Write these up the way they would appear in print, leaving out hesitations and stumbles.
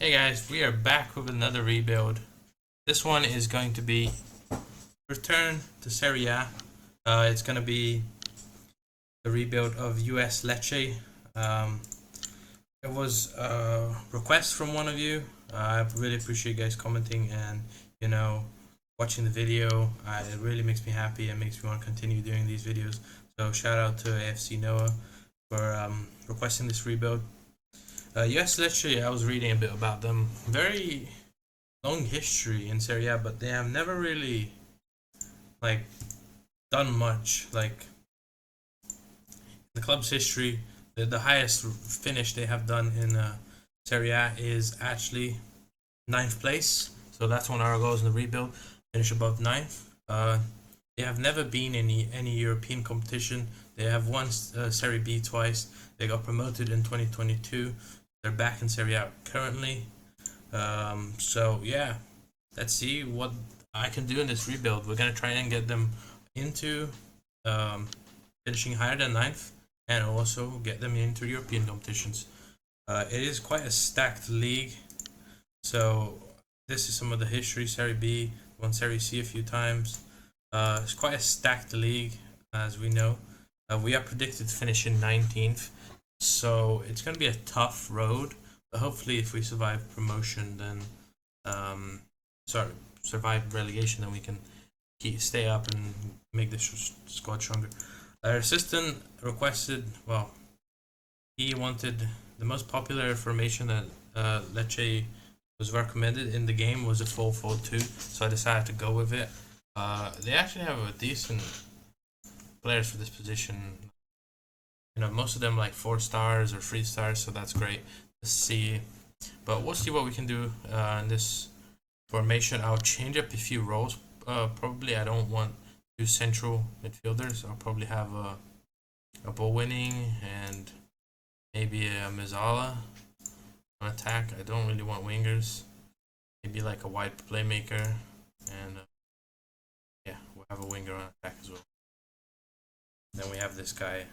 Hey guys, we are back with another rebuild. This one is going to be return to Serie A. It's going to be the rebuild of U.S. Lecce. It was a request from one of you. I really appreciate you guys commenting and watching the video. It really makes me happy and makes me want to continue doing these videos. So shout out to AFC Noah for requesting this rebuild. U.S. Lecce, I was reading a bit about them. Very long history in Serie A, but they have never really done much. The club's history, the highest finish they have done in Serie A is actually 9th place. So that's one of our goals in the rebuild. Finish above 9th. They have never been in any European competition. They have won Serie B twice. They got promoted in 2022. They're back in Serie A currently. So yeah, let's see what I can do in this rebuild. We're gonna try and get them into finishing higher than 9th, and also get them into European competitions. It is quite a stacked league. So this is some of the history. Serie B, won Serie C a few times. It's quite a stacked league, as we know. We are predicted to finish in 19th. So it's going to be a tough road, but hopefully if we survive promotion, then survive relegation, then we can stay up and make this squad stronger. Our assistant requested, well, he wanted the most popular formation that Lecce was recommended in the game was a 4-4-2, so I decided to go with it. They actually have a decent players for this position. Most of them like 4 stars or 3 stars, so that's great to see. But we'll see what we can do in this formation. I'll change up a few roles. Probably I don't want 2 central midfielders. I'll probably have a ball winning and maybe a Mezzala on attack. I don't really want wingers. Maybe like a wide playmaker, and yeah, we'll have a winger on attack as well. Then we have this guy.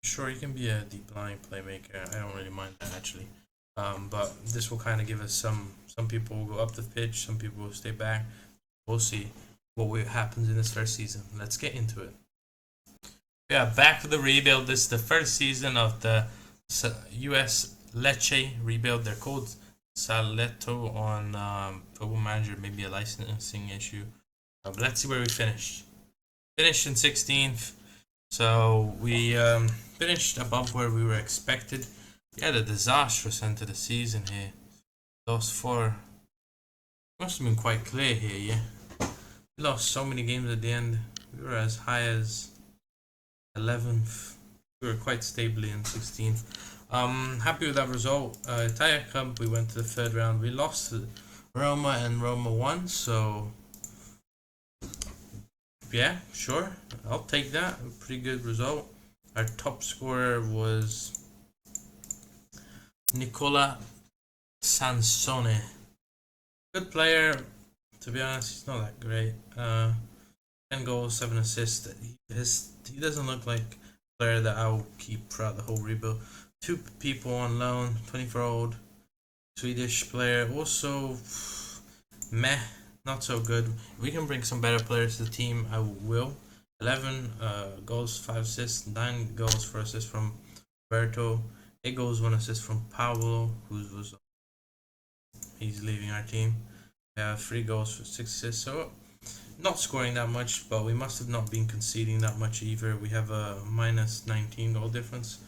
Sure, he can be a deep line playmaker. I don't really mind that actually. But this will kind of give us some people will go up the pitch, some people will stay back. We'll see what happens in this first season. Let's get into it. Yeah, back to the rebuild. This is the first season of the U.S. Lecce rebuild. They're called Saletto on Football Manager. Maybe a licensing issue. But let's see where we finished. Finished in 16th. So we finished above where we were expected. We had a disastrous end to the season here. Lost 4. Must have been quite clear here, yeah. We lost so many games at the end. We were as high as 11th. We were quite stably in 16th. Happy with that result. Italia Cup, we went to the 3rd round. We lost to Roma and Roma won, so yeah, sure. I'll take that. A pretty good result. Our top scorer was Nicola Sansone. Good player. To be honest, he's not that great. 10 goals, 7 assists. He doesn't look like a player that I will keep throughout the whole rebuild. 2 people on loan. 24-year-old Swedish player. Also, meh. Not so good. If we can bring some better players to the team, I will. 11 goals, 5 assists, 9 goals, 4 assists from Berto, 8 goals, 1 assist from Paolo, he's leaving our team. We have 3 goals for 6 assists, so not scoring that much, but we must have not been conceding that much either. We have a minus 19 goal difference.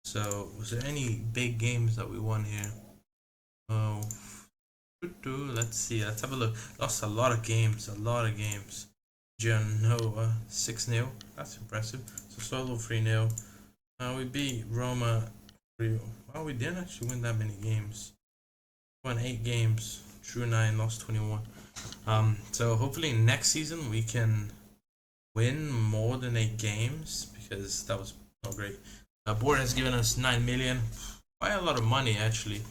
So was there any big games that we won here? Oh. Let's see. Let's have a look. Lost a lot of games. Genoa 6-0. That's impressive. Sassuolo 3-0. We beat Roma 3-0. Well, we didn't actually win that many games. Won 8 games. Drew 9. Lost 21. So hopefully next season we can win more than 8 games, because that was not great. The board has given us 9 million. Quite a lot of money actually.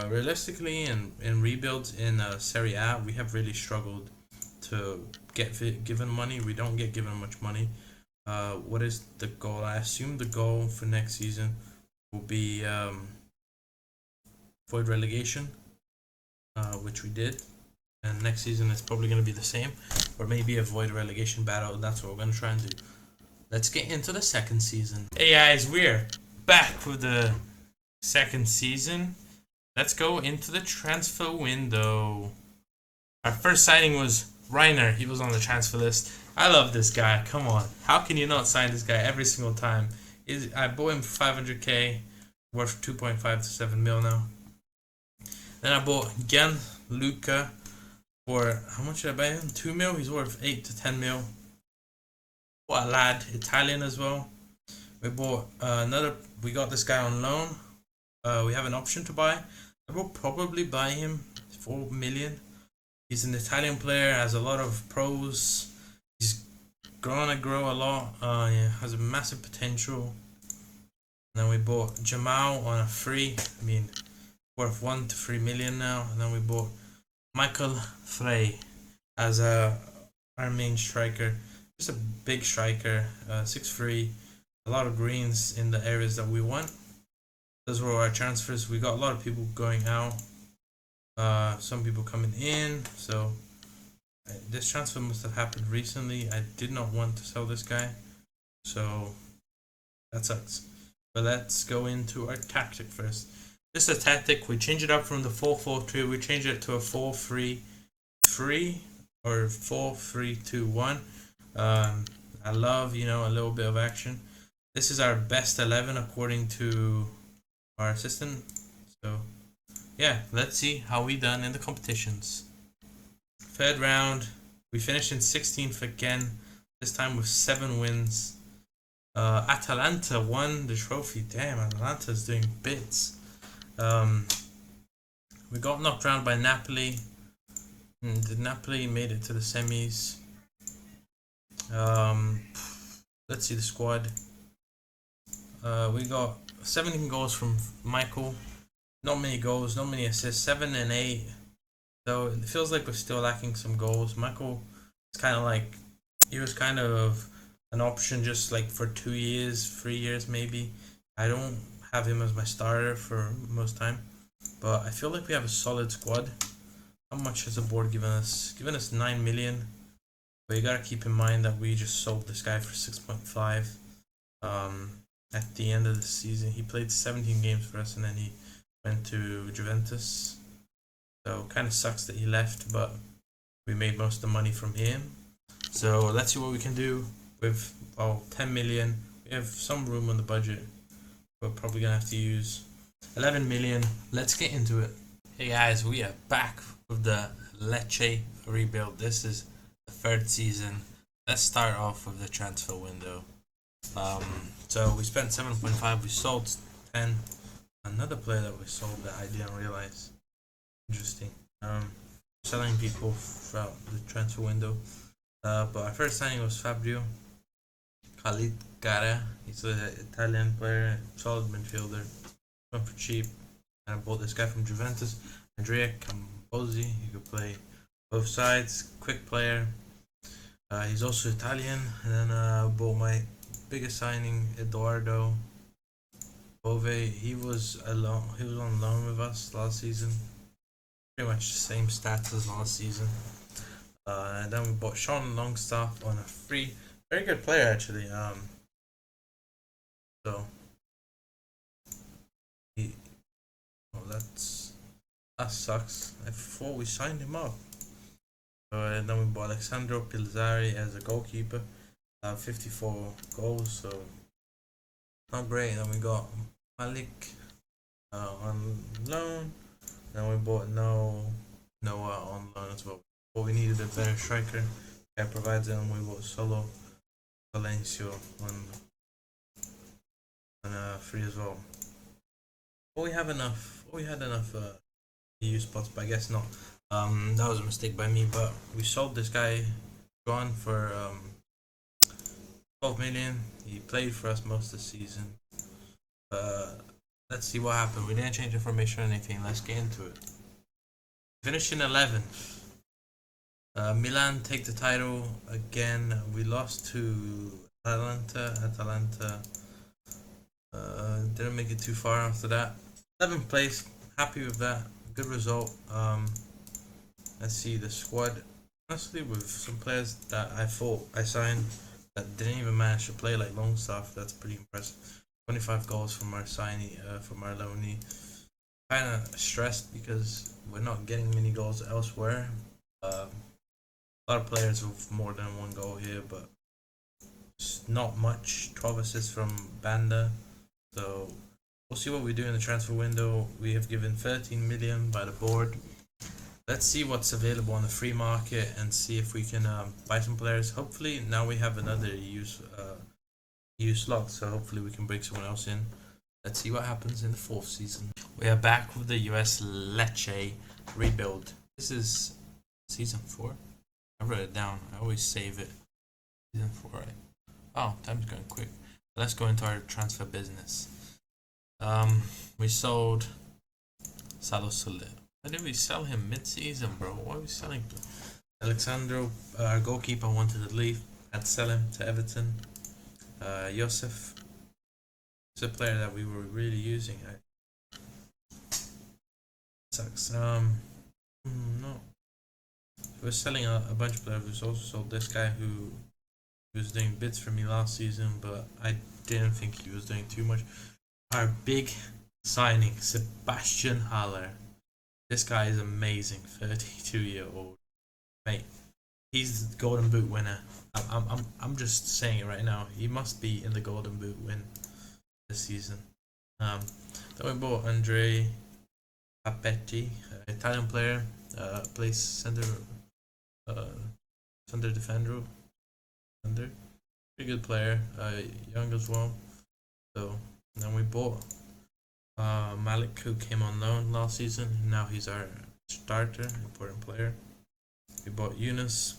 Realistically, in rebuilds in Serie A, we have really struggled to get given money. We don't get given much money. What is the goal? I assume the goal for next season will be avoid relegation, which we did. And next season it's probably going to be the same, or maybe avoid relegation battle. That's what we're going to try and do. Let's get into the second season. Hey guys, we're back with the second season. Let's go into the transfer window. Our first signing was Reiner. He was on the transfer list. I love this guy. Come on. How can you not sign this guy every single time? I bought him for 500k, worth 2.5 to 7 mil now. Then I bought Gianluca for, how much did I buy him? 2 mil? He's worth 8 to 10 mil. What a lad. Italian as well. We bought we got this guy on loan. We have an option to buy. I will probably buy him 4 million. He's an Italian player, has a lot of pros. He's gonna grow a lot. Yeah, has a massive potential. And then we bought Jamal on a free. I mean, worth 1 to 3 million now. And then we bought Michael Frey as our main striker. Just a big striker, 6'3", a lot of greens in the areas that we want. Those were our transfers. We got a lot of people going out, some people coming in. So this transfer must have happened recently. I did not want to sell this guy, so that sucks. But let's go into our tactic first. This is a tactic. We change it up from the 4-4-2. We change it to a 4-3-3 or 4-3-2-1. I love, a little bit of action. This is our best 11 according to our assistant. So yeah, let's see how we done in the competitions. Third round, we finished in 16th again, this time with 7 wins. Atalanta won the trophy. Damn, Atalanta's doing bits. We got knocked around by Napoli. Napoli made it to the semis. Let's see the squad. We got 17 goals from Michael. Not many goals, not many assists. 7 and 8. So it feels like we're still lacking some goals. Michael is kind of like, he was kind of an option just like for 2 years, 3 years maybe. I don't have him as my starter for most time, but I feel like we have a solid squad. How much has the board given us? Given us 9 million. But you gotta keep in mind that we just sold this guy for 6.5. At the end of the season, he played 17 games for us, and then he went to Juventus. So kind of sucks that he left, but we made most of the money from him. So let's see what we can do with 10 million. We have some room on the budget. We're probably gonna have to use 11 million. Let's get into it. Hey guys, we are back with the Lecce rebuild. This is the third season. Let's start off with the transfer window. So we spent 7.5. We sold 10. Another player that we sold that I didn't realize. Interesting. Selling people throughout the transfer window. But our first signing was Fabio Calicara. He's an Italian player, solid midfielder. Went for cheap. And I bought this guy from Juventus, Andrea Camposi. He could play both sides. Quick player. He's also Italian. And then I bought my biggest signing, Eduardo Bove. He was on loan with us last season. Pretty much the same stats as last season. And then we bought Sean Longstaff on a free. Very good player actually. So that sucks. I thought we signed him up. And then we bought Alessandro Pilzari as a goalkeeper. 54 goals, so not great. Then we got Malik on loan. Then we bought Noah on loan as well. But we needed a better striker. Guy provides it, and we bought Solo Valencio on free as well. But we had enough EU spots, but I guess not. That was a mistake by me. But we sold this guy John for 12 million. He played for us most of the season. Let's see what happened. We didn't change information or anything. Let's get into it. Finished in 11th. Milan take the title again. We lost to Atalanta didn't make it too far after that. 11th place. happy with that. Good result. Let's see the squad. Honestly, with some players that I thought I signed that didn't even manage to play, like Longstaff, that's pretty impressive. 25 goals from our signee, from our loanee. Kind of stressed because we're not getting many goals elsewhere. A lot of players with more than one goal here, but it's not much. 12 assists from Banda. So we'll see what we do in the transfer window. We have given 13 million by the board. Let's see what's available on the free market and see if we can buy some players. Hopefully now we have another EU slot, so hopefully we can bring someone else in. Let's see what happens in the 4th season. We are back with the US Lecce rebuild. This is season 4. I wrote it down. I always save it. Season 4, right? Oh, time's going quick. Let's go into our transfer business. We sold Salo Soler. Why did we sell him mid-season, bro? Why are we selling him? Alexandro, our goalkeeper, wanted to leave. Had to sell him to Everton. Josef is a player that we were really using. Sucks. No. We're selling a bunch of players. We also sold this guy who was doing bits for me last season, but I didn't think he was doing too much. Our big signing, Sebastian Haller. This guy is amazing. 32-year-old, mate. He's the Golden Boot winner. I'm just saying it right now. He must be in the Golden Boot win this season. Then we bought Andre Papetti, Italian player, plays center defender. Pretty good player, young as well. So then we bought Malik, who came on loan last season. Now he's our starter, important player. We bought Yunus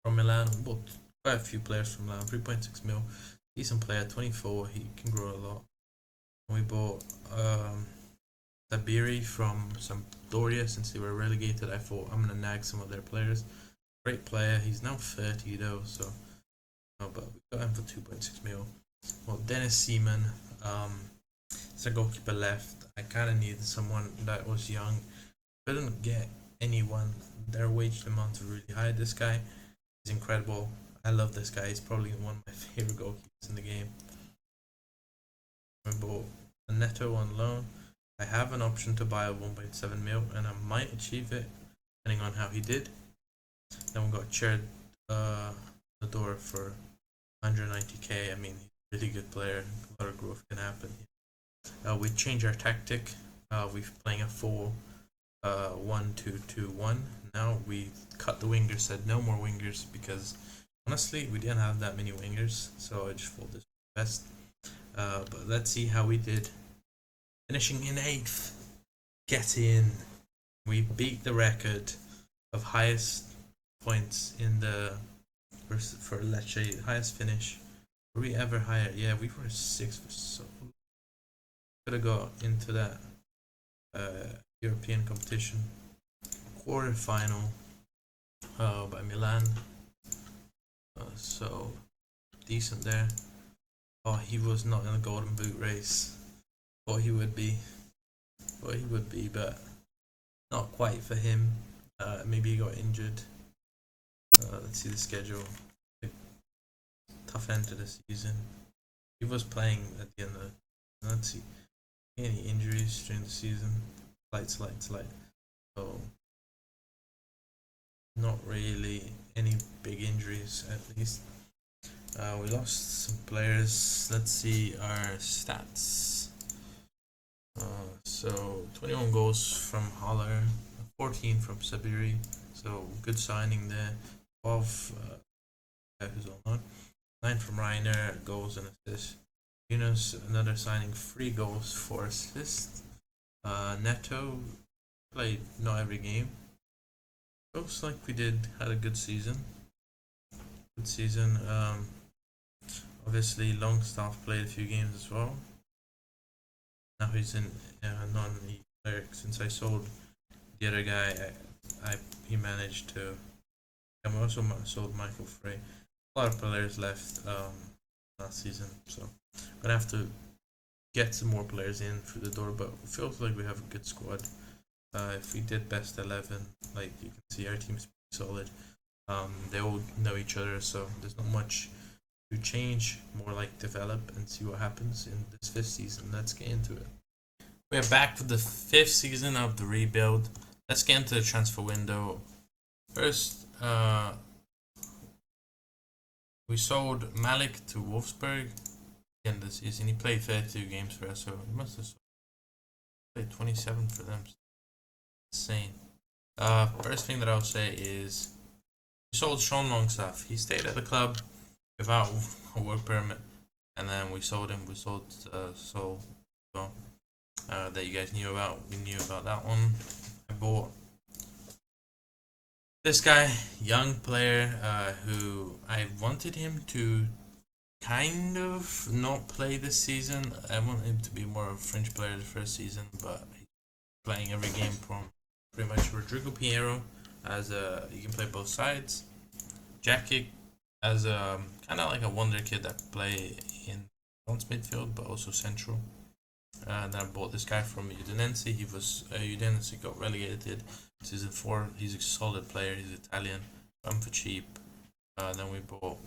from Milan. We bought quite a few players from Milan. 3.6 mil, decent player, 24. He can grow a lot. And we bought Tabiri from Sampdoria. Since they were relegated, I thought I'm gonna nag some of their players. Great player. He's now 30 though, so but we got him for 2.6 mil. Well, Dennis Seaman, it's a goalkeeper left. I kind of needed someone that was young. Couldn't get anyone. Their wage demands are really high. This guy is incredible. I love this guy. He's probably one of my favorite goalkeepers in the game. We bought a Neto on loan. I have an option to buy a 1.7 mil, and I might achieve it depending on how he did. Then we got Chair the door for 190k. I mean, he's a really good player. A lot of growth can happen. We changed our tactic. We're playing a 4-1-2-2-1. Now we cut the wingers, said no more wingers because honestly we didn't have that many wingers, so I just thought this was best. But let's see how we did. Finishing in 8th. Get in. We beat the record of highest points in the for Lecce, highest finish. Were we ever higher? Yeah, we were 6th. So could have got into that European competition. Quarter final by Milan. So decent there. Oh, he was not in the Golden Boot race. Thought he would be. But not quite for him. Maybe he got injured. Let's see the schedule. Tough end to the season. He was playing at the end of. Let's see. Any injuries during the season? Slight. So not really any big injuries at least. We lost some players. Let's see our stats. So 21 goals from Haller, 14 from Sabiri. So good signing there. 12 who's on loan. 9 from Reiner, goals and assists. Yunus, another signing, 3 goals, 4 assists. Neto played not every game. Looks like we had a good season. Obviously Longstaff played a few games as well. Now he's in non-league player. Since I sold the other guy, he managed to. And we also sold Michael Frey. A lot of players left last season, so I'm gonna have to get some more players in through the door, but it feels like we have a good squad. If we did best 11, like you can see, our team's pretty solid. They all know each other, so there's not much to change. More like develop and see what happens in this 5th season. Let's get into it. We're back for the 5th season of the rebuild. Let's get into the transfer window. First, we sold Malik to Wolfsburg in the season. He played 32 games for us, so he must have played 27 for them. Insane. First thing that I'll say is we sold Sean Longstaff. He stayed at the club without a work permit, and then we sold him. We sold Sol, that you guys knew about. We knew about that one. I bought this guy, young player, who I wanted him to kind of not play this season. I want him to be more of a fringe player the first season, but he's playing every game from pretty much. Rodrigo Pinheiro as you can play both sides. Jackic as kind of like a wonder kid that could play in front midfield but also central. Then I bought this guy from Udinese. He was Udinese got relegated season 4. He's a solid player. He's Italian. For cheap. Then we bought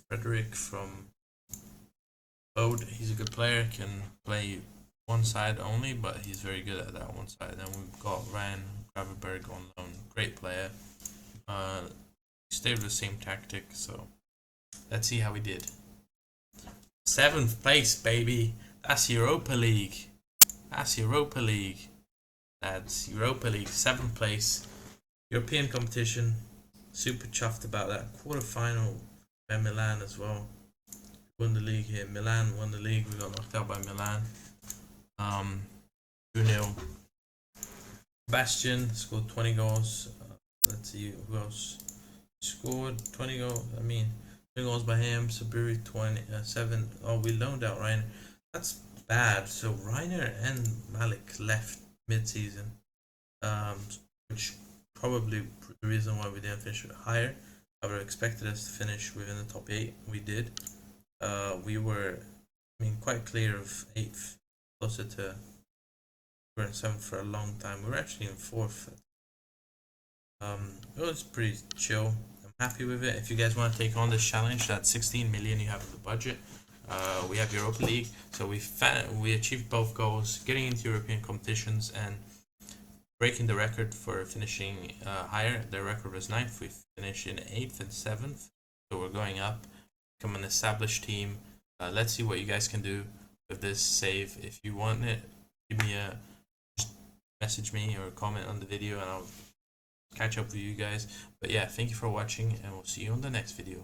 Frederick from Bode. He's a good player. Can play one side only, but he's very good at that one side. Then we've got Ryan Gravenberg on loan. Great player. Stayed with the same tactic. So let's see how we did. 7th place, baby. That's Europa League. That's Europa League. That's Europa League. 7th place. European competition. Super chuffed about that. Quarterfinal by Milan as well. Won the league here. Milan won the league. We got knocked out by Milan. 2-0. Bastian scored 20 goals. Let's see who else scored 20 goals. 20 goals by him. Sabiri 7. Oh, we loaned out Reiner. That's bad. So Reiner and Malik left mid-season, which probably the reason why we didn't finish higher. I would have expected us to finish within the top 8. We did. We were, quite clear of 8th, closer to. We were in 7th for a long time. We were actually in 4th. It was pretty chill. I'm happy with it. If you guys want to take on this challenge, that's 16 million you have in the budget. We have Europa League, so we achieved both goals, getting into European competitions and breaking the record for finishing higher. The record was 9th. We finished in 8th and 7th, so we're going up, become an established team. Let's see what you guys can do with this save. If you want it, give me just message me or comment on the video, and I'll catch up with you guys. But yeah, thank you for watching, and we'll see you on the next video.